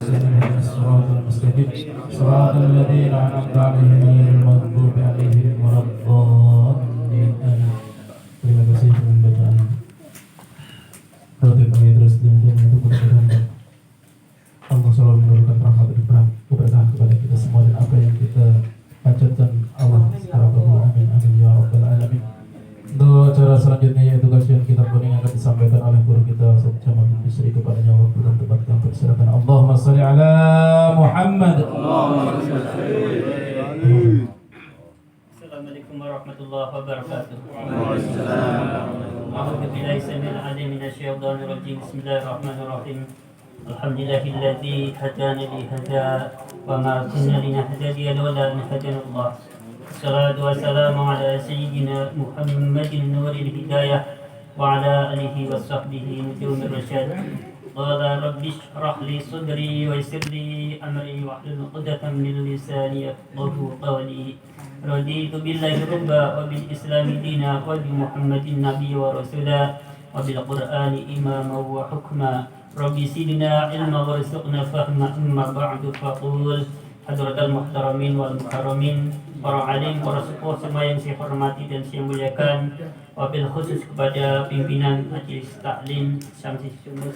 الصراط المستقيم صراط الذين أنعمت عليهم غير المغضوب عليهم ولا الضالين آمين. Terima kasih dengan bacaan Roti kami terus dan untuk berkenan Allah selalu menurunkan rahmat dan keberkahan kepada kita semua dan apa yang kita panjatkan Allah secara kabul amin amin ya rabbal alamin. Untuk acara selanjutnya yaitu kajian kitab kuning akan disampaikan oleh guru kita Ustaz Jamal bin Bisri kepadanya waktu dan tempat yang persilakan. Allahumma shalli ala Muhammad. Assalamualaikum warahmatullahi wabarakatuh. A'udzu billahi samil alim minasyaitonir rajim. Bismillahirrahmanirrahim. Alhamdulillahilladzi hadana li hadza wa ma kunna linahtadiya lawla an hadana Allah. Wassalatu wassalamu ala sayyidina Muhammadin nuril hidayah wa ala alihi wa sahbihi nujumir rasyad. Qala rabbi shrah li sadri wa yassir li amri wahlul 'uqdatam min lisani yafqahu qawli. Raditu billahi rabba wa bil islami dina wa bi Muhammadin nabiyya wa rasula wa bil qur'ani imama wa hukma. Rabbi sidna ilma warzuqna fahma amma ba'du faqul. Hadratal muhtaramin wal muharamin, para alim, para sepuh semua yang saya hormati dan saya muliakan, wabil khusus kepada pimpinan Majelis Taklim Syamsi Sumus,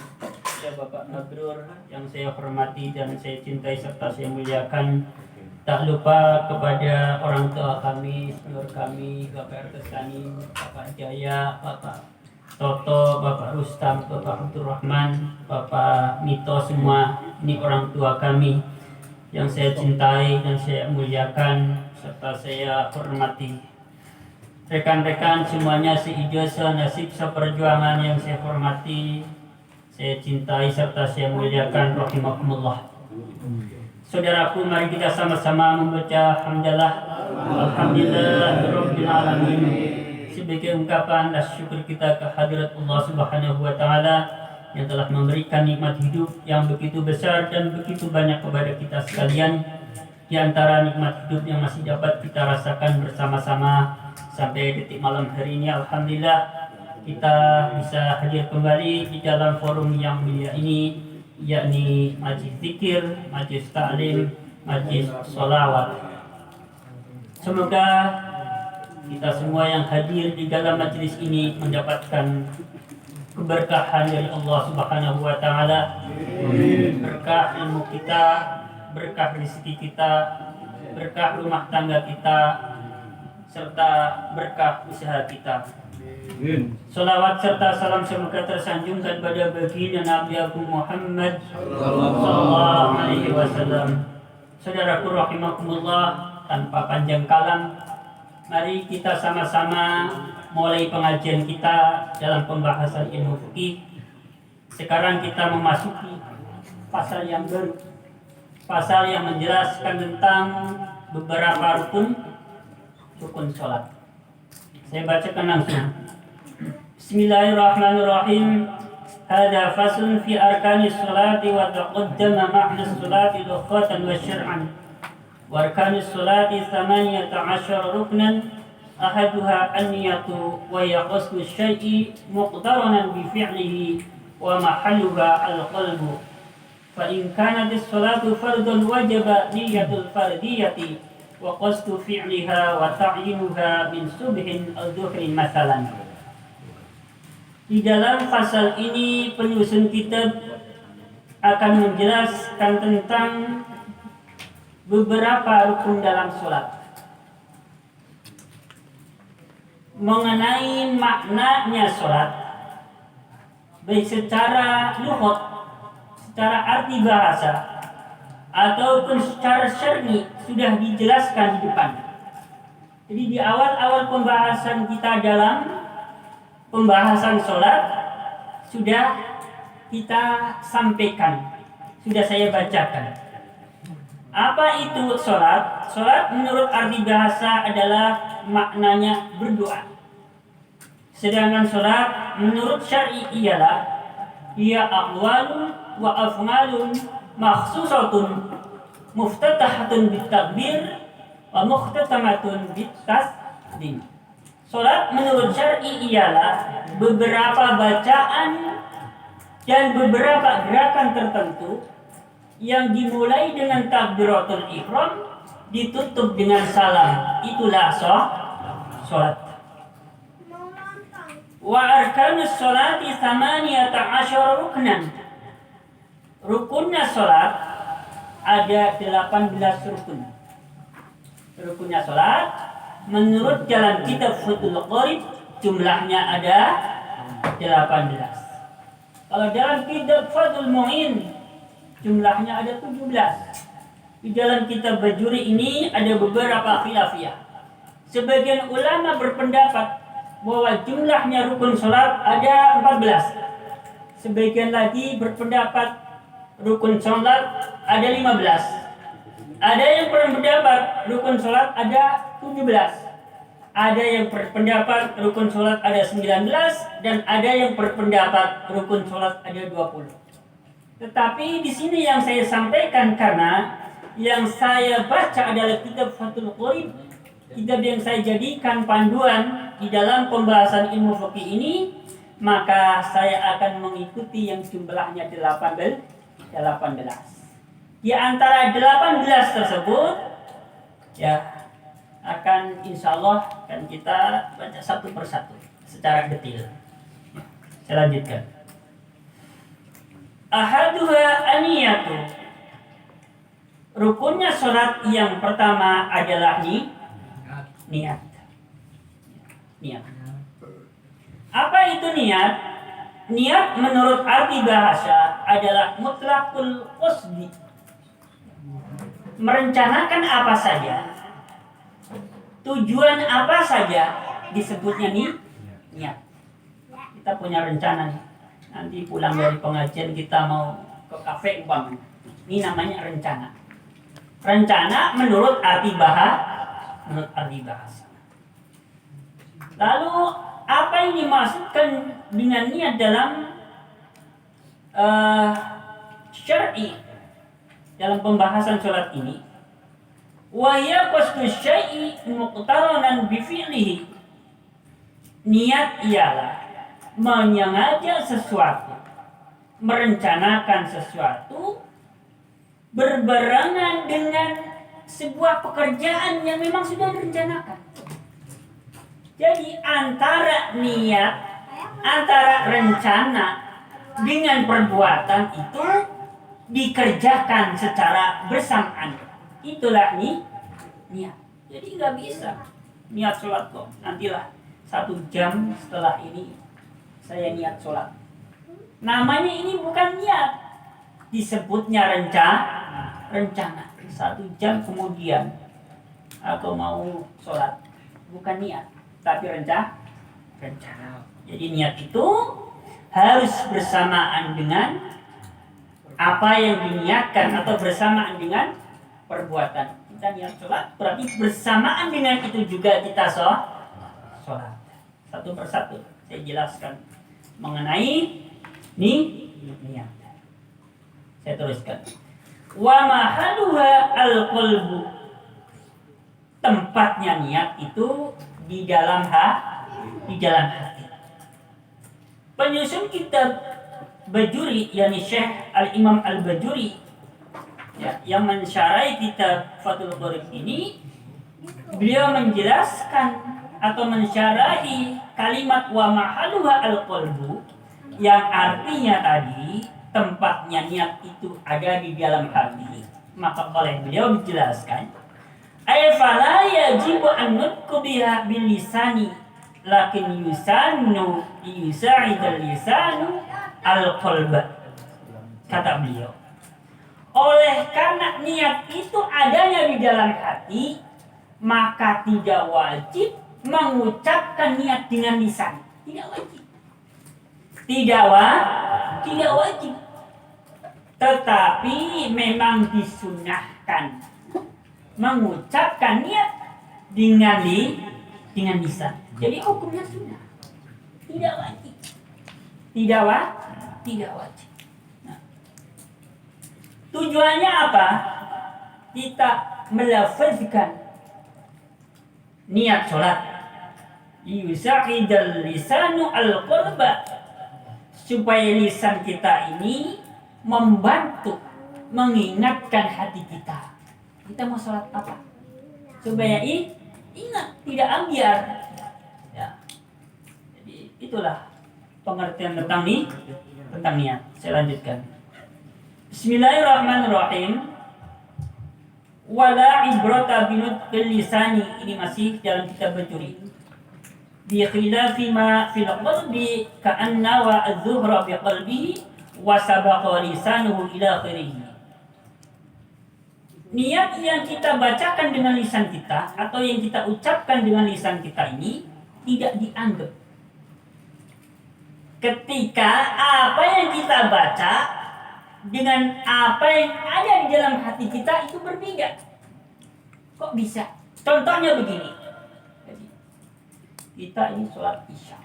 ya Bapak Nabrur yang saya hormati dan saya cintai serta saya muliakan. Tak lupa kepada orang tua kami, senior kami, Bapak Ertesani, Bapak Jaya, Bapak Toto, Bapak Rustam, Bapak Abdul Rahman, Bapak Mito, semua ini orang tua kami yang saya cintai dan saya muliakan serta saya hormati. Rekan-rekan semuanya seijazah nasib seperjuangan yang saya hormati, saya cintai serta saya muliakan rahimakumullah. Saudaraku, mari kita sama-sama membaca hamdalah alhamdulillahirabbil alamin sebagai ungkapan syukur kita kehadirat Allah Subhanahu wa taala yang telah memberikan nikmat hidup yang begitu besar dan begitu banyak kepada kita sekalian. Di antara nikmat hidup yang masih dapat kita rasakan bersama-sama sampai detik malam hari ini, alhamdulillah kita bisa hadir kembali di dalam forum yang mulia ini, yakni majlis zikir, majlis ta'lim, majlis sholawat. Semoga kita semua yang hadir di dalam majlis ini mendapatkan keberkahan dari Allah Subhanahu wa taala, berkah ilmu kita, berkah rezeki kita, berkah rumah tangga kita, serta berkah usaha kita. Salawat serta salam semoga tersanjungkan pada baginda Nabi Agung Muhammad sallallahu alaihi wasallam. Saudaraku rahimakumullah, tanpa panjang kalam, mari kita sama-sama mulai pengajian kita dalam pembahasan ilmu fikih. Sekarang kita memasuki pasal yang baru, pasal yang menjelaskan tentang beberapa rukun sholat. Saya bacakan langsung. Bismillahirrahmanirrahim. Hada faslun fi arkanis sholati wa taqaddama ma'na sholati lughatan wa syar'an. Wa arkanis sholati 18 ruknan. أحدها النية وهي قصد الشيء مقترنا بفعله ومحلها القلب فإن كانت الصلاة فرضا وجب نية الفردية وقصد فعلها وتعيينها من صبح أو ظهر مثلا. Di dalam pasal ini penyusun kitab akan menjelaskan tentang beberapa rukun dalam sholat, mengenai maknanya sholat, baik secara lughat, secara arti bahasa, ataupun secara syar'i sudah dijelaskan di depan. Jadi di awal-awal pembahasan kita dalam pembahasan sholat sudah kita sampaikan, sudah saya bacakan. Apa itu sholat? Sholat menurut arti bahasa adalah maknanya berdoa. Sedangkan sholat menurut syar'i ialah ia aqwalun wa af'alun makhsusatun muftatahatun bitakbir wa mukhtatamatun bitaslim. Sholat menurut syar'i ialah beberapa bacaan dan beberapa gerakan tertentu yang dimulai dengan takbiratul ihram ditutup dengan salam, itulah sholat. Wa arkanus sholati 18 ruknan. Rukunnya sholat ada 18 rukun. Rukunnya sholat menurut jalan kitab Fathul Qorib jumlahnya ada 18. Kalau dalam kitab Fathul Mu'in jumlahnya ada 17. Di dalam kitab Bajuri ini ada beberapa khilafiyah. Sebagian ulama berpendapat bahwa jumlahnya rukun sholat ada 14. Sebagian lagi berpendapat rukun sholat ada 15. Ada yang berpendapat rukun sholat ada 17. Ada yang berpendapat rukun sholat ada 19. Dan ada yang berpendapat rukun sholat ada 20. Tetapi di sini yang saya sampaikan karena yang saya baca adalah kitab Fathul Qorib, kitab yang saya jadikan panduan di dalam pembahasan ilmu fikih ini, maka saya akan mengikuti yang jumlahnya 18. Di antara 18 tersebut, ya akan insya Allah akan kita baca satu persatu secara detail. Saya lanjutkan. Ahaduha aniyatu. Rukunnya sholat yang pertama adalah niat. Niat. Apa itu niat? Niat menurut arti bahasa adalah mutlaqul qasdi. Merencanakan apa saja. Tujuan apa saja disebutnya niat. Kita punya rencana nih. Nanti pulang dari pengajian kita mau ke kafe umpamanya. Ini namanya rencana. Rencana menurut arti bahasa. Lalu apa yang dimaksudkan dengan niat dalam syar'i dalam pembahasan sholat ini? Wa hiya qasdu syai'i muqtaranan bi fi'lihi. Niat ialah menyengaja sesuatu, merencanakan sesuatu berbarengan dengan sebuah pekerjaan yang memang sudah direncanakan. Jadi antara niat, antara rencana dengan perbuatan itu dikerjakan secara bersamaan. Itulah niat. Jadi nggak bisa niat sholat kok. Nantilah 1 jam setelah ini saya niat sholat. Namanya ini bukan niat. Disebutnya rencana. 1 jam kemudian aku mau sholat. Bukan niat, tapi rencana. Jadi niat itu harus bersamaan dengan apa yang diniatkan atau bersamaan dengan perbuatan. Kita niat sholat berarti bersamaan dengan itu juga kita sholat. Satu persatu saya jelaskan mengenai niat. Saya teruskan. Wa mahaluha al-qalbu. Tempatnya niat itu di dalam hati. Penyusun kitab Bajuri, yakni Syekh Al-Imam Al-Bajuri, ya, yang mensyarahi kitab Fathul Qorib ini, beliau menjelaskan atau mensyarahi kalimat wa mahaluha al-qalbu yang artinya tadi tempatnya niat itu ada di dalam hati. Maka oleh beliau menjelaskan ay fala yajibu an nutqu biha bil lisani lakin yusa'idul lisanu al-qalba. Kata beliau, oleh karena niat itu adanya di dalam hati, maka tidak wajib mengucapkan niat dengan lisan. Tidak wajib. Tetapi memang disunahkan mengucapkan niat dengan lisan. Jadi hukumnya sunnah. Tidak wajib. Nah, tujuannya apa? Kita melafazkan niat sholat. Yusa'idal lisanu al-qalba, supaya lisan kita ini membantu mengingatkan hati kita. Kita mau sholat apa? Supaya ingat, tidak ambiar. Ya. Jadi itulah pengertian tentang niat. Saya lanjutkan. Bismillahirrahmanirrahim. Wala ibrata binutqil lisani. Ini masih dalam kitab Bajuri. Bi khilafi ma fil qalbi ka'anna wa adh-dhuhra bi qalbihi wa sabaqa lisanuhu ila akhirih. Niat yang kita bacakan dengan lisan kita atau yang kita ucapkan dengan lisan kita ini tidak dianggap. Ketika apa yang kita baca dengan apa yang ada di dalam hati kita itu berbeda. Kok bisa? Contohnya begini. Jadi, kita ini sholat isya.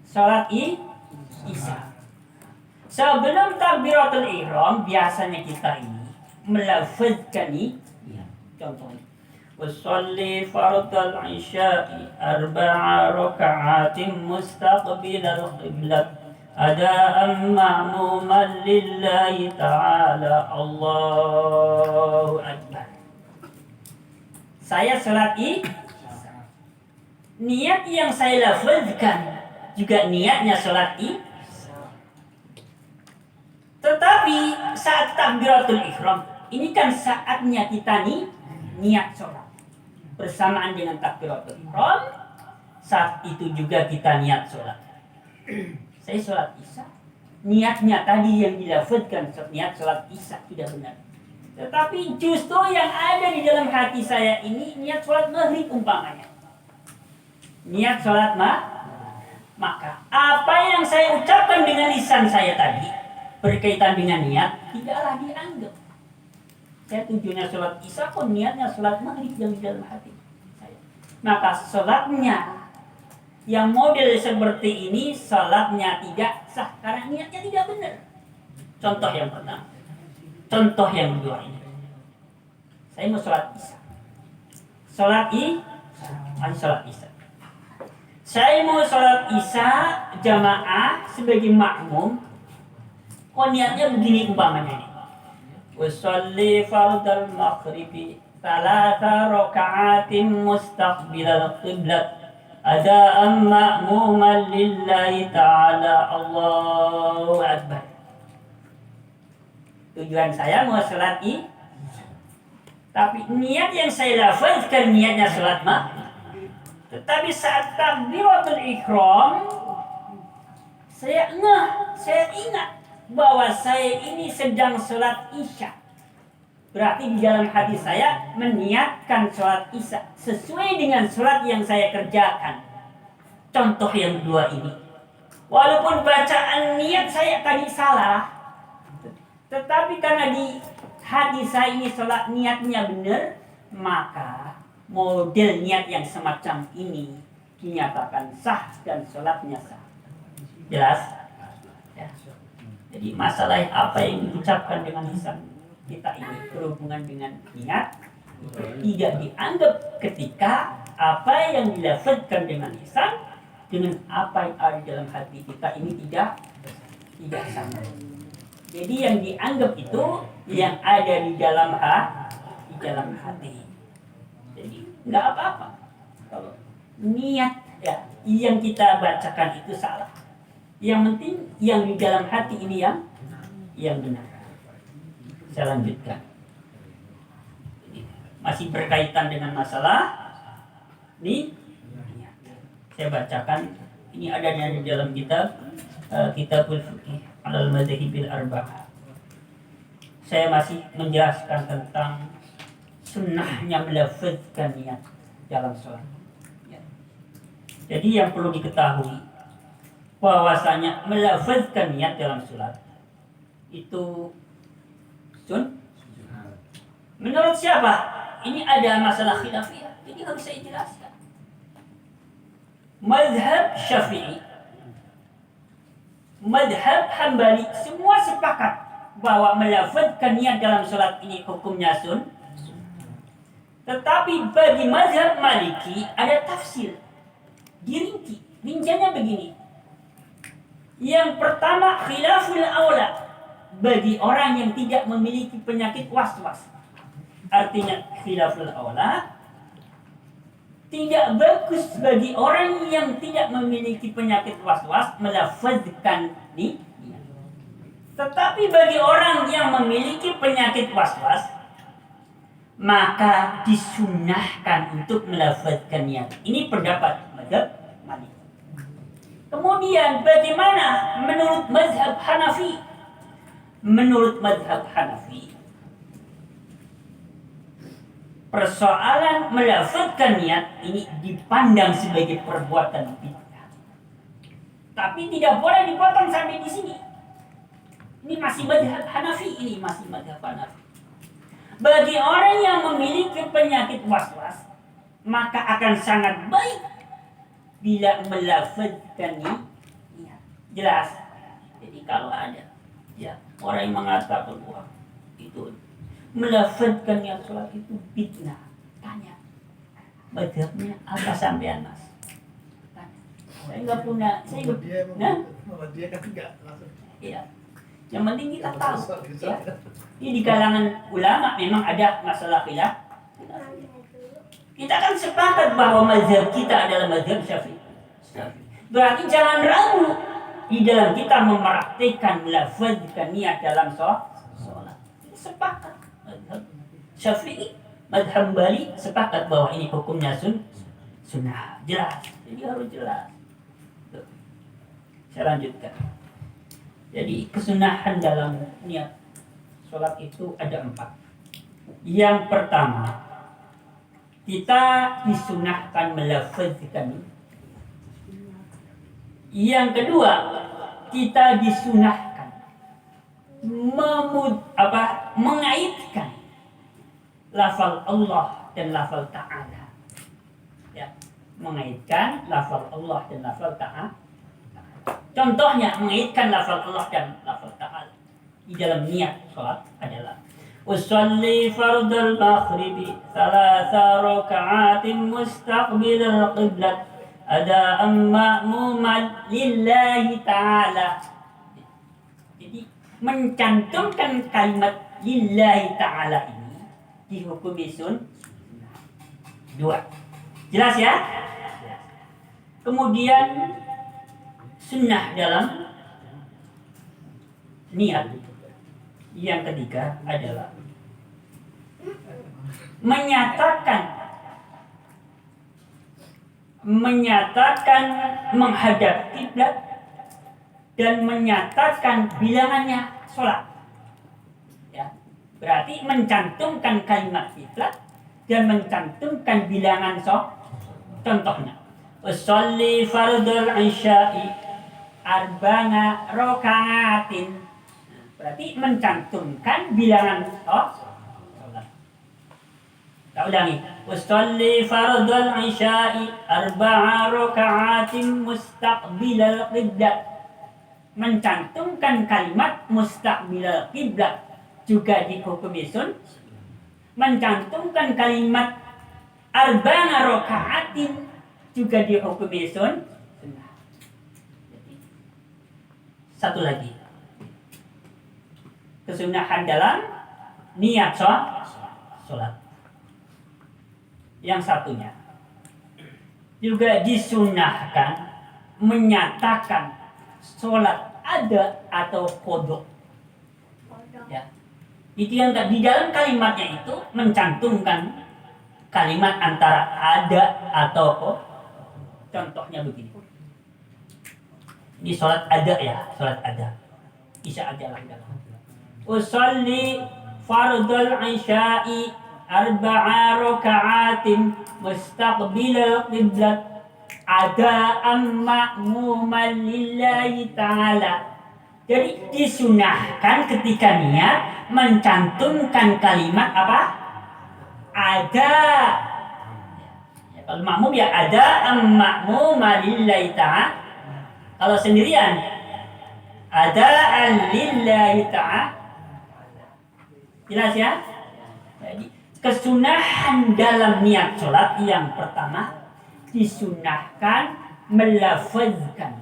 Sholat isya. Sebelum takbiratul ihram biasanya kita ini melafazkan contohnya wasalli fardal isya'i arba'a raka'atin mustaqbilal qiblat ada'an ma'muman lillahi ta'ala Allahu Akbar. Saya salat niat yang saya lafazkan juga niatnya salat tetapi saat takbiratul ihram ini kan saatnya kita niat sholat bersamaan dengan takbiratul ihram. Saat itu juga kita niat sholat. Saya sholat isya, niatnya tadi yang dilafazkan niat sholat isya tidak benar. Tetapi justru yang ada di dalam hati saya ini niat sholat maghrib umpamanya. Niat sholat maka apa yang saya ucapkan dengan lisan saya tadi berkaitan dengan niat tidaklah dianggap. Saya tujuannya sholat isya kok niatnya sholat maghrib yang di dalam hati saya. Maka sholatnya yang model seperti ini sholatnya tidak sah karena niatnya tidak benar. Contoh yang pertama. Contoh yang kedua ini. Saya mau sholat isya. Sholat isya. Saya mau sholat isya jamaah sebagai makmum. Kok niatnya begini umpamanya ini. Wasalli fardal maghribi thalatha raka'atin mustaqbilal qiblat ada'an ma'muman lillahi ta'ala Allahu Akbar. Tujuan saya mau sholat tapi niat yang saya lafazkan niatnya sholat tetapi saat takbiratul ihram saya ingat bahwa saya ini sedang sholat isya. Berarti di dalam hati saya meniatkan sholat isya sesuai dengan sholat yang saya kerjakan. Contoh yang kedua ini. Walaupun bacaan niat saya tadi salah, tetapi karena di hati saya ini sholat niatnya benar, maka model niat yang semacam ini dinyatakan sah dan sholatnya sah. Jelas? Ya. Jadi masalah apa yang diucapkan dengan lisan kita ini berhubungan dengan niat tidak dianggap ketika apa yang dilafazkan dengan lisan dengan apa yang ada dalam hati kita ini tidak sama. Jadi yang dianggap itu yang ada di dalam hati. Jadi nggak apa-apa kalau niat ya yang kita bacakan itu salah. Yang penting yang di dalam hati ini yang benar. Saya lanjutkan. Masih berkaitan dengan masalah niat. Saya bacakan. Ini adanya di dalam kitab Kitabul Fiqh Alal Madzahibil Arba'ah. Saya masih menjelaskan tentang sunnahnya melafazkan niat dalam sholat. Jadi yang perlu diketahui bahwasanya melafazkan niat dalam sholat itu menurut siapa? Ini ada masalah khilafiyah, jadi harus saya jelaskan. Mazhab Syafi'i, mazhab Hambali semua sepakat bahwa melafazkan niat dalam sholat ini hukumnya tetapi bagi mazhab Maliki ada tafsir dirinci. Rinciannya begini. Yang pertama khilaful aula. bagi orang yang tidak memiliki penyakit was-was. Artinya khilaful aula, tidak bagus bagi orang yang tidak memiliki penyakit was-was melafazkan niat. Tetapi bagi orang yang memiliki penyakit was-was, maka disunahkan untuk melafazkan niat. Ini pendapat mazhab Malik. Kemudian bagaimana menurut mazhab Hanafi? Menurut mazhab Hanafi, persoalan melafazkan niat ini dipandang sebagai perbuatan bid'ah. Tapi tidak boleh dipotong sampai di sini. Ini masih mazhab Hanafi, ini masih mazhab Hanafi. Bagi orang yang memiliki penyakit was-was, maka akan sangat baik bila melafazkan niat. Jelas. Jadi kalau ada orang yang mengatakan wah itu melafazkan niat sholat itu bid'ah, tanya mazhabnya apa sampean mas? Tanya. Saya nggak punya, Dia kan enggak langsung. Iya. Yang penting kita tahu. Ya. Ini di kalangan ulama memang ada masalah khilaf. Kita kan sepakat bahwa mazhab kita adalah mazhab Syafi'i. Berarti jangan ragu di dalam kita mempraktikkan melafazkan niat dalam sholat. Sepakat mazhab Syafi'i, mazhab Hambali sepakat bahwa ini hukumnya sunnah. Jelas. Jadi harus jelas. Saya lanjutkan. Jadi kesunahan dalam niat sholat itu ada 4. Yang pertama, kita disunahkan melafazkan. Yang kedua, kita disunahkan mengaitkan lafal Allah dan lafal Ta'ala. Ya, mengaitkan lafal Allah dan lafal Ta'ala. Contohnya mengaitkan lafal Allah dan lafal Ta'ala di dalam niat sholat adalah usolli fardal maghribi 3 raka'atin mustaqbilal qiblat ada'an ma'muman lillahi ta'ala. Jadi mencantumkan kalimat lillahi ta'ala ini dihukumi sunnah. 2. Jelas ya? Kemudian sunnah dalam niat. Yang ketiga adalah menyatakan menghadap kiblat dan menyatakan bilangannya sholat. Ya, berarti mencantumkan kalimat kiblat dan mencantumkan bilangan sholat. Contohnya, usolli fardul isya'i 4 raka'atin. Berarti mencantumkan bilangan sholat. Kita ulangi. Usolli fardul isya'i 4 raka'atin mustaqbilal qiblat. Mencantumkan kalimat mustaqbilal qiblat juga dihukumi sunnah. Mencantumkan kalimat 4 raka'atin juga dihukumi sunnah. Satu lagi, kesunahan dalam niat sholat. Yang satunya juga disunahkan menyatakan sholat ada atau qada. Ya. Itu yang di dalam kalimatnya itu mencantumkan kalimat antara ada atau qada. Contohnya begini. Ini sholat ada ya, sholat ada. Isya ada lah. Usolli fardul isya'i 4 raka'atin mustaqbilal qiblat ada'an ma'muman lillahi ta'ala. Jadi disunahkan ketika niat mencantumkan kalimat apa? Ada. Ya, kalau makmum ya ada'an ma'muman lillahi ta'ala. Kalau sendirian ada lillahi ta'ala. Jelas ya? Jadi kesunahan dalam niat sholat yang pertama disunahkan melafazkan.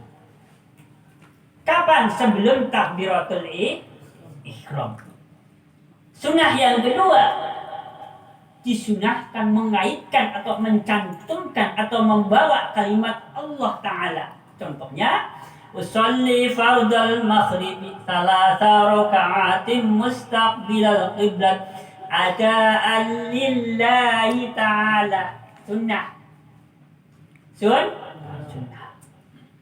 Kapan? Sebelum takbiratul ihram. Sunnah yang kedua, disunahkan mengaitkan atau mencantumkan atau membawa kalimat Allah Ta'ala. Contohnya, usolli fardal maghribi thalatha raka'atin mustaqbilal qiblat ada'an lillahi ta'ala. Sunnah. Sunnah.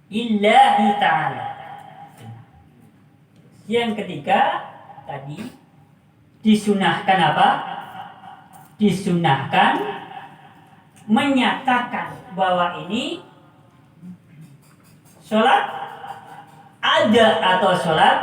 Lillahi ta'ala. Yang ketiga, tadi disunahkan apa? Disunahkan menyatakan bahwa ini sholat ada atau sholat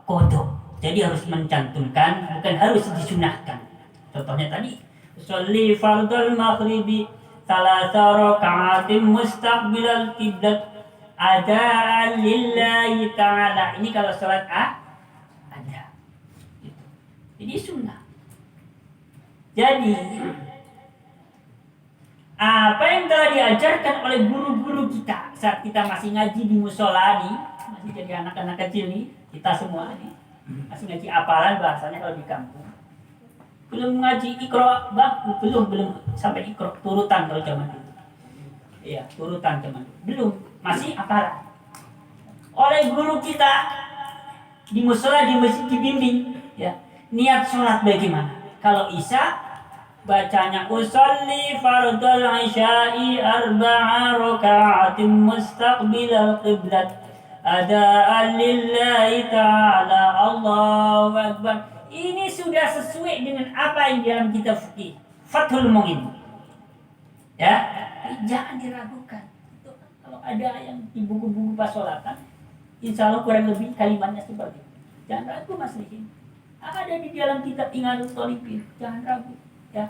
qada. Jadi harus mencantumkan, bukan harus disunahkan. Contohnya tadi, sholli fardal maghribi thalatha raka'atin mustaqbilal qiblat ada'an lillahi ta'ala. Ini kalau sholat ada. Jadi sunnah. Jadi apa yang telah diajarkan oleh guru-guru kita saat kita masih ngaji di musola nih, masih jadi anak-anak kecil nih, kita semua nih masih ngaji apalan bahasanya kalau di kampung. Belum ngaji ikro, bang, belum sampai ikro, turutan kalau zaman dulu. Iya, turutan zaman dulu. Belum, masih apalan. Oleh guru kita di musola, di masjid dibimbing, ya, niat sholat bagaimana? Kalau Isya bacanya usolli fardal isya'i arba'a raka'atin mustaqbilal qiblat ada'an lillahi ta'ala Allahu Akbar. Ini sudah sesuai dengan apa yang dalam kitab fikih Fathul Mu'in. Ya, jangan diragukan. Itu, kalau ada yang di buku-buku pasolatan, insya Allah kurang lebih kalimatnya seperti itu. Jangan ragu Mas Rikin. Ada di dalam kitab Ingatul Thalibin, jangan ragu. Ya,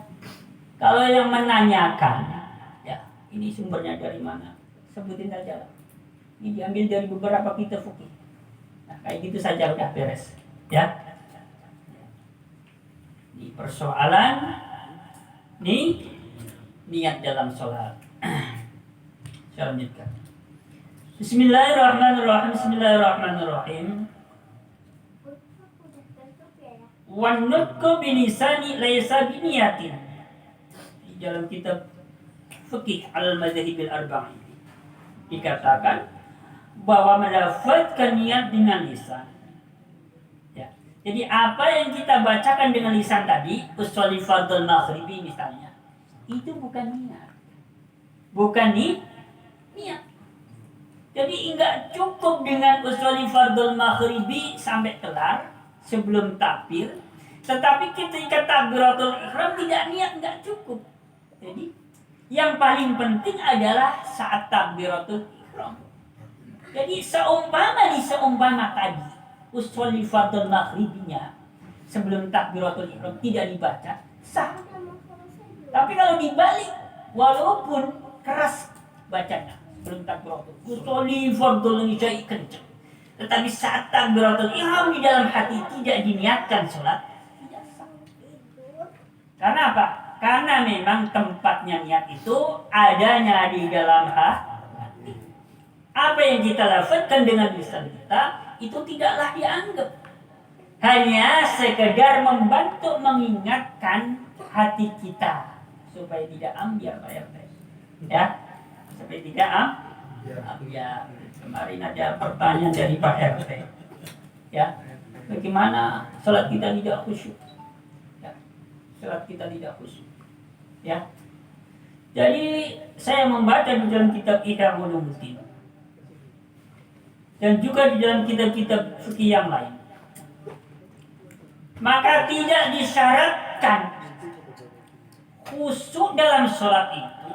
kalau yang menanyakan, ya ini sumbernya dari mana? Sebutin saja. Ini diambil dari beberapa kitab fikih. Nah, kayak gitu saja udah beres. Ya. Ini persoalan nih niat dalam sholat. Saya lanjutkan. Bismillahirrahmanirrahim. Bismillahirrahmanirrahim. Wan nutqu bilisani laisa biniyatin. Di dalam kitab Fiqh Al-Madzahibil Arba'in dikatakan bahwa melafazkan niat dengan lisan. Ya. Jadi apa yang kita bacakan dengan lisan tadi, usolli fardal maghribi misalnya, itu bukan niat. Bukan niat. Jadi enggak cukup dengan usolli fardal maghribi sampai kelar sebelum takbir, tetapi ketika takbiratul ihram tidak niat, enggak cukup. Jadi yang paling penting adalah saat takbiratul ihram. Jadi seumpama tadi usolli fardal maghribinya sebelum takbiratul ihram tidak dibaca, sah. Tapi kalau dibalik, walaupun keras bacanya sebelum takbiratul usolli fardal isya'i kencang, tetapi saat takbiratul ihram di dalam hati tidak diniatkan sholat, tidak sah. Karena apa? Karena memang tempatnya niat itu adanya di dalam hati. Apa yang kita lafazkan dengan lisan kita itu tidaklah dianggap. Hanya sekedar membantu mengingatkan hati kita supaya tidak ambiar Pak RT. Ya, supaya tidak ambiar. Kemarin ada pertanyaan dari Pak RT. Ya, bagaimana salat kita tidak khusyuk? Ya, salat kita tidak khusyuk. Ya, jadi saya membaca di dalam kitab Ihya Ulumuddin dan juga di dalam kitab-kitab fikih yang lain. Maka tidak disyaratkan khusyuk dalam sholat itu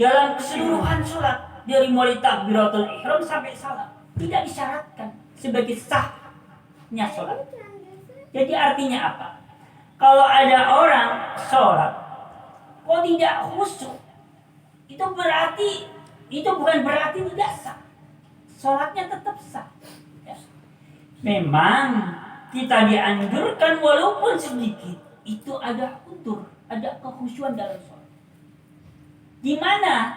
dalam keseluruhan sholat dari mulai takbiratul ihram sampai salam, tidak disyaratkan sebagai sahnya sholat. Jadi artinya apa? Kalau ada orang sholat kok tidak khusyuk, itu bukan berarti tidak sah. Sholatnya tetap sah. Ya. Memang kita dianjurkan walaupun sedikit itu ada utur, ada kekhusyuan dalam sholat. Di mana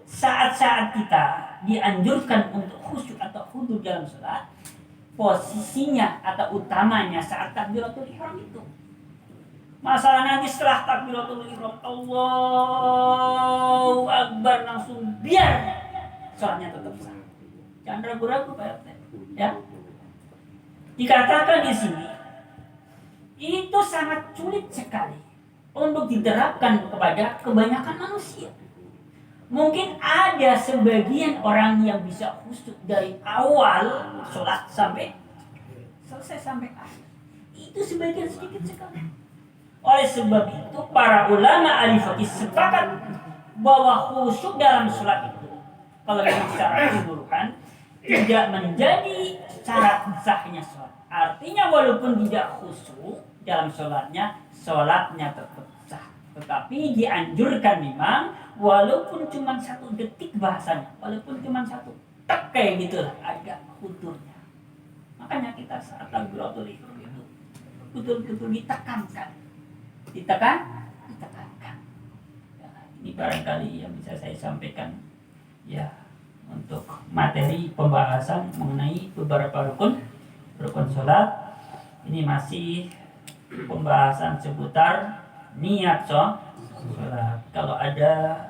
saat-saat kita dianjurkan untuk khusyuk atau khudu dalam sholat, posisinya atau utamanya saat takbiratul ihram itu. Masalah nanti setelah takbiratul ihram Allahu Akbar langsung biar sholatnya tetap sah. Jangan ragu-ragu Pak RT. Ya. Dikatakan di sini itu sangat sulit sekali untuk diterapkan kepada kebanyakan manusia. Mungkin ada sebagian orang yang bisa khusyuk dari awal sholat sampai selesai sampai akhir. Itu sebagian sedikit sekali. Oleh sebab itu para ulama ahli fikih sepakat bahwa khusyuk dalam sholat itu kalau memang secara keseluruhan tidak menjadi syarat sahnya sholat. Artinya walaupun tidak khusyuk dalam sholatnya tetap sah. Tetapi dianjurkan memang walaupun cuma 1 detik bahasanya, walaupun cuma 1 tek kayak gitu lah, agak khuturnya. Makanya kita saat takbiratul ihram itu betul-betul ditekankan. Ditekankan. Ya, ini barangkali yang bisa saya sampaikan ya untuk materi pembahasan mengenai beberapa rukun sholat. Ini masih pembahasan seputar niat sholat. Kalau ada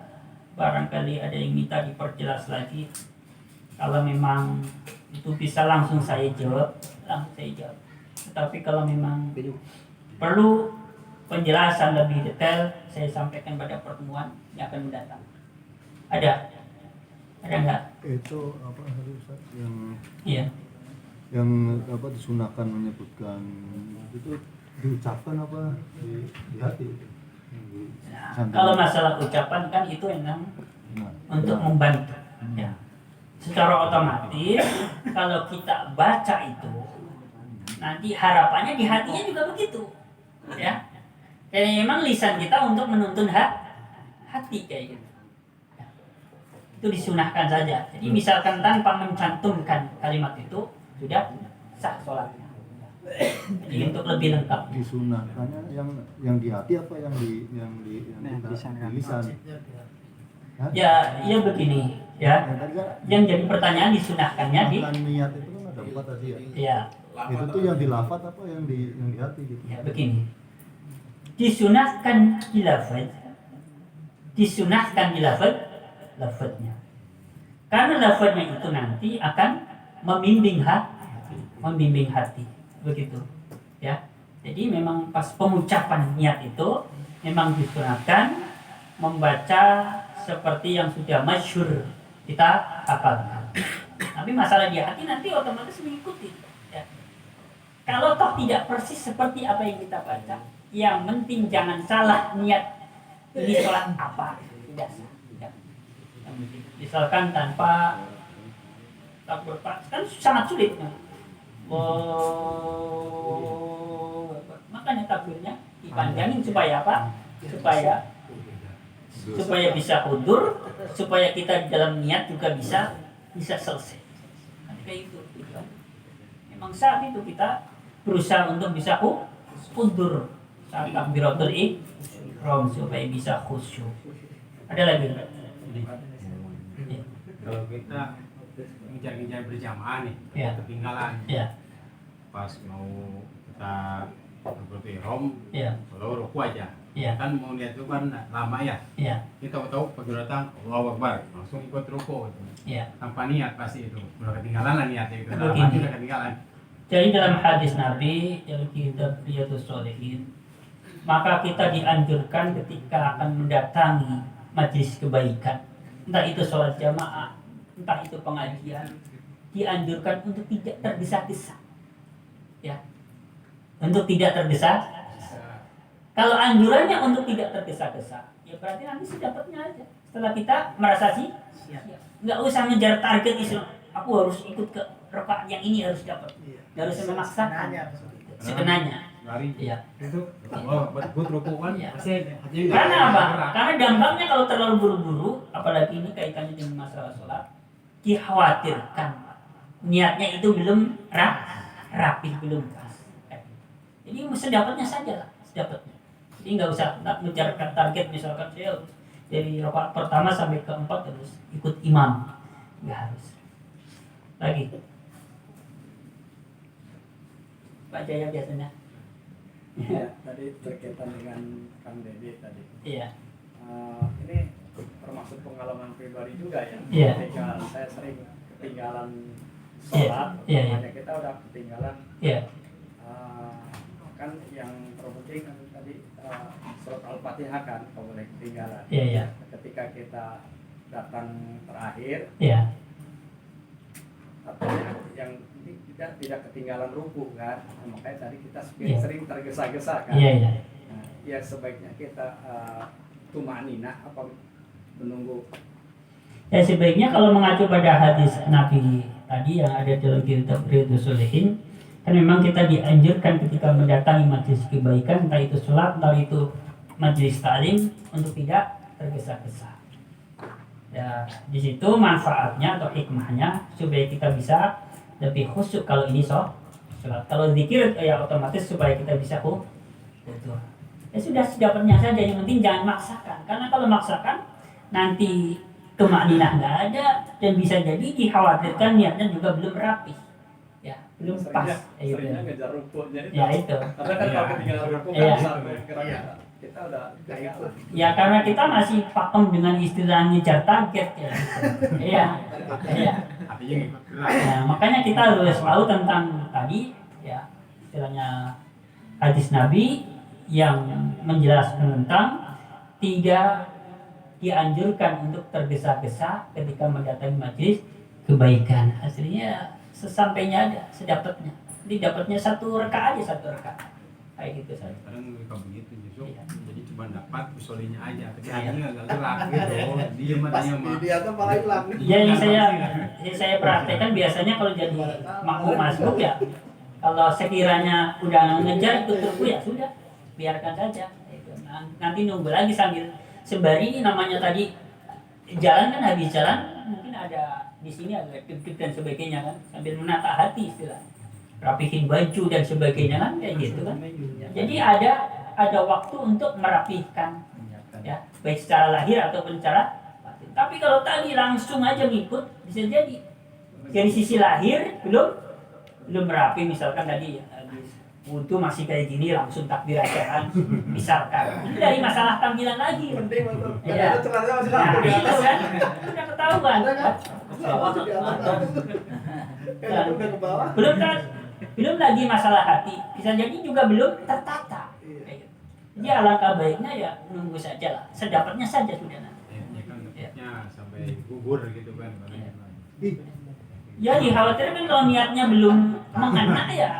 barangkali ada yang minta diperjelas lagi, kalau memang itu bisa langsung saya jawab. Tetapi kalau memang perlu penjelasan lebih detail, saya sampaikan pada pertemuan yang akan mendatang. Ada nggak? Itu apa tadi Ustaz Iya. yang apa disunahkan menyebutkan itu diucapkan apa di hati? Nah, kalau masalah ucapan kan itu memang untuk membantu. Ya. Secara otomatis kalau kita baca itu nanti harapannya di hatinya juga begitu. Ya. Jadi memang lisan kita untuk menuntun hati kayak gitu. Ya. Itu disunahkan saja. Jadi misalkan tanpa mencantumkan kalimat itu sudah sah sholatnya. Jadi untuk lebih lengkap. Disunahkannya yang di hati apa yang di lisan? Ya begini ya. Yang jadi pertanyaan disunahkannya di niat itu kan ada 4 tadi ya. Ya. Itu tuh yang di lafaz apa yang di hati gitu. Ya begini. Disunahkan di lafaznya. Karena lafaznya itu nanti akan membimbing hati. Begitu. Ya. Jadi memang pas pengucapan niat itu memang disunahkan membaca seperti yang sudah masyhur kita hafalkan. Tapi masalah di hati nanti otomatis mengikuti. Ya. Kalau toh tidak persis seperti apa yang kita baca, yang penting jangan salah niat ini sholat apa, tidak sah. Ya. Misalkan tanpa takbir kan sangat sulit. Makanya takbirnya dipanjangin supaya apa? Supaya bisa hudur, supaya kita di dalam niat juga bisa selesai. Kayak itu. Memang saat itu kita berusaha untuk bisa hudur saat takbiratul ihram supaya bisa khusyuk. Ada lagi? Ya. Kalau kita ngejar-ngejar berjamaah nih, Ya. ketinggalan. Ya. Pas mau kita takbiratul ihram, Ya. kalau ruku aja. Ya. Kan mau lihat itu kan lama ya. Ya. Kita tahu begitu datang Allahu Akbar, langsung ikut ruku gitu. Ya. Tanpa niat pasti itu. Udah ketinggalan lah niatnya itu. Dalam Begini. hati udah ketinggalan. Jadi dalam hadis Nabi yang kitab Riyadhus Shalihin, maka kita dianjurkan ketika akan mendatangi majelis kebaikan, entah itu sholat jamaah, entah itu pengajian, dianjurkan untuk tidak tergesa-gesa. Ya. Untuk tidak tergesa. Kalau anjurannya untuk tidak tergesa-gesa, ya berarti nanti sedapatnya aja. Setelah kita merasa nggak usah ngejar target Islam. Aku harus ikut ke rakaat yang ini harus dapat. Nggak usah memaksakan. Sebenarnya. Lari. Iya. Itu ikut ruku kan Iya. pasti hatinya nggak Karena apa? gerak. Karena dampaknya kalau terlalu buru-buru, apalagi ini kaitannya dengan masalah sholat, dikhawatirkan niatnya itu belum rapi, belum pas. Jadi sedapatnya saja lah, sedapatnya. Jadi nggak usah mengejar target, misalkan saya dari rakaat pertama sampai keempat terus ikut imam, nggak harus. Lagi. Pak Jaya biasanya. Ya, tadi berkaitan dengan Kang Dede tadi. Iya. Ini termasuk pengalaman pribadi juga ya. Iya. Ketika saya sering ketinggalan sholat, Iya, iya. makanya kita udah ketinggalan. Iya. Kan yang terpenting kan tadi surat Al-Fatihah kan kalau boleh ketinggalan. Iya, iya. Ketika kita datang terakhir, Iya. artinya yang ini kita tidak ketinggalan ruku kan. Nah, makanya tadi kita Iya. sering tergesa-gesa kan. Iya, iya. Nah, ya sebaiknya kita tumanina apa menunggu. Ya sebaiknya kalau mengacu pada hadis Nabi tadi yang ada dalam kitab Riyadhus Shalihin, kan memang kita dianjurkan ketika mendatangi majelis kebaikan, entah itu sholat, entah itu majelis taklim, untuk tidak tergesa-gesa. Ya, di situ manfaatnya atau hikmahnya supaya kita bisa lebih khusyuk kalau ini sholat. Kalau zikir ya otomatis supaya kita bisa khusyuk. Ya sudah sedapatnya saja, yang penting jangan maksakan. Karena kalau maksakan nanti tumakninah nggak ada dan bisa jadi dikhawatirkan niatnya juga belum rapi. Ya, belum pas. Seringnya ngejar rukunya itu. Ya itu. Karena kan kalau ketinggalan ruku kan Iya. sampai kira-kira kita udah kayak Ya karena kita masih pakem dengan istilah ngejar target ya. Iya. Iya. Artinya ngikut gerak. Nah, makanya kita harus tahu tentang tadi ya istilahnya hadis Nabi yang menjelaskan tentang tidak dianjurkan untuk tergesa-gesa ketika mendatangi majelis kebaikan. Aslinya sesampainya aja, sedapatnya. Jadi dapatnya satu rakaat aja, satu rakaat. Kayak gitu saja. Kadang mereka begitu justru. Iya. Jadi cuma dapat usolenya aja, tapi Iya. hatinya agak gerak gitu. Diem Pas aja di mah. dia tuh malah hilang. Ya yang saya perhatikan biasanya kalau jadi makmum masuk ya, kalau sekiranya udah ngejar ikut ruku ya sudah, biarkan saja. Gitu. Nanti nunggu lagi sambil sembari namanya tadi jalan kan, habis jalan mungkin ada di sini agak deg-deg dan sebagainya kan, sambil menata hati istilah, rapihin baju dan sebagainya kan kayak gitu kan. Jadi ada waktu untuk merapihkan ya, baik secara lahir ataupun secara batin. Tapi kalau tadi langsung aja ngikut bisa jadi dari sisi lahir belum rapi, misalkan tadi ya, habis wudhu masih kayak gini langsung takbir aja misalkan itu dari masalah tampilan lagi. Penting betul. Iya. Ada celananya masih Nah lampu di itu atas. kan udah ketahuan. Ada kan? Masih di atas. Kan udah ke bawah. Belum lagi masalah hati, bisa jadi juga belum tertata. Iya. Kayak gitu. Jadi alangkah baiknya ya nunggu saja lah, sedapatnya saja sudah nanti. Ya kan dapatnya sampai gugur gitu kan. Ya dikhawatirkan kalau niatnya belum mengena ya.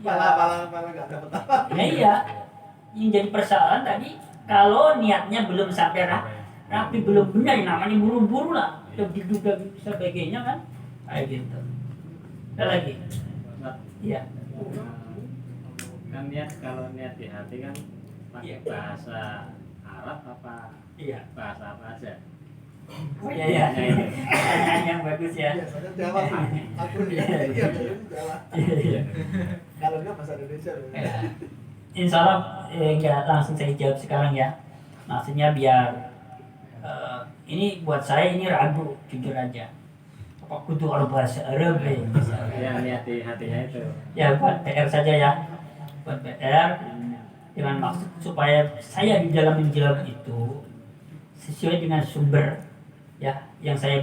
Malah nggak dapet apa. Ya iya. Yang jadi persoalan tadi kalau niatnya belum sampai rapi, belum benar, namanya buru-buru lah, diduga sebagainya kan, kayak gitu. Ada lagi? Iya. Kan niat, kalau niat di hati kan pakai Iya. bahasa Arab apa Iya. bahasa apa aja? Oh iya iya. Pertanyaan yang bagus ya. Biasanya Jawa. Aku iya Jawa. Iya. Kalau nggak bahasa Indonesia. Ya. Insya Allah nggak langsung saya jawab sekarang ya. Maksudnya biar ini buat saya ini ragu, jujur aja. Apa kudu orang bahasa Arab ya? Ya niat di hatinya itu. Ya buat PR saja ya, buat PR dengan maksud supaya saya di dalam menjawab itu sesuai dengan sumber ya yang saya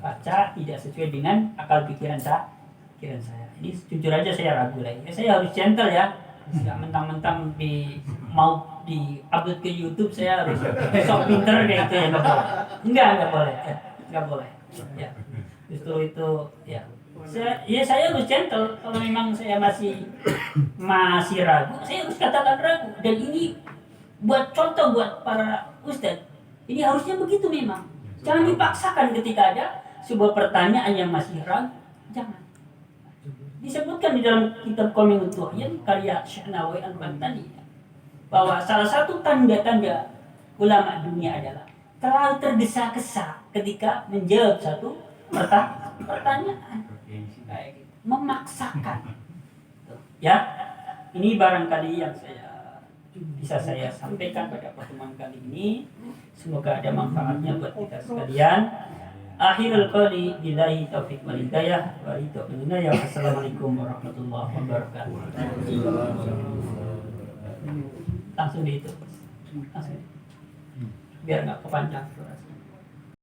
baca, tidak sesuai dengan akal pikiran saya. Ini jujur aja saya ragu lagi. Saya harus gentle ya, nggak mentang-mentang mau di upload ke YouTube saya harus sok pinter kayak gitu ya, nggak boleh, nggak boleh. Ya, justru itu ya. Saya harus gentle. Kalau memang saya masih ragu, saya harus katakan ragu. Dan ini buat contoh buat para ustadz. Ini harusnya begitu memang. Jangan dipaksakan ketika ada sebuah pertanyaan yang masih ragu. Jangan. Disebutkan di dalam kitab Qoming Tuhayan karya Syekh Nawawi Al-Bantani bahwa salah satu tanda-tanda ulama dunia adalah terlalu tergesa-gesa ketika menjawab satu pertanyaan. Kayak gitu. Memaksakan. Ya, ini barangkali yang bisa saya sampaikan pada pertemuan kali ini. Semoga ada manfaatnya buat kita sekalian. Akhirul qawli billahi taufiq wal hidayah wa itu ya. Assalamualaikum warahmatullahi wabarakatuh. Langsung di itu. Langsung. Biar nggak kepanjang durasi.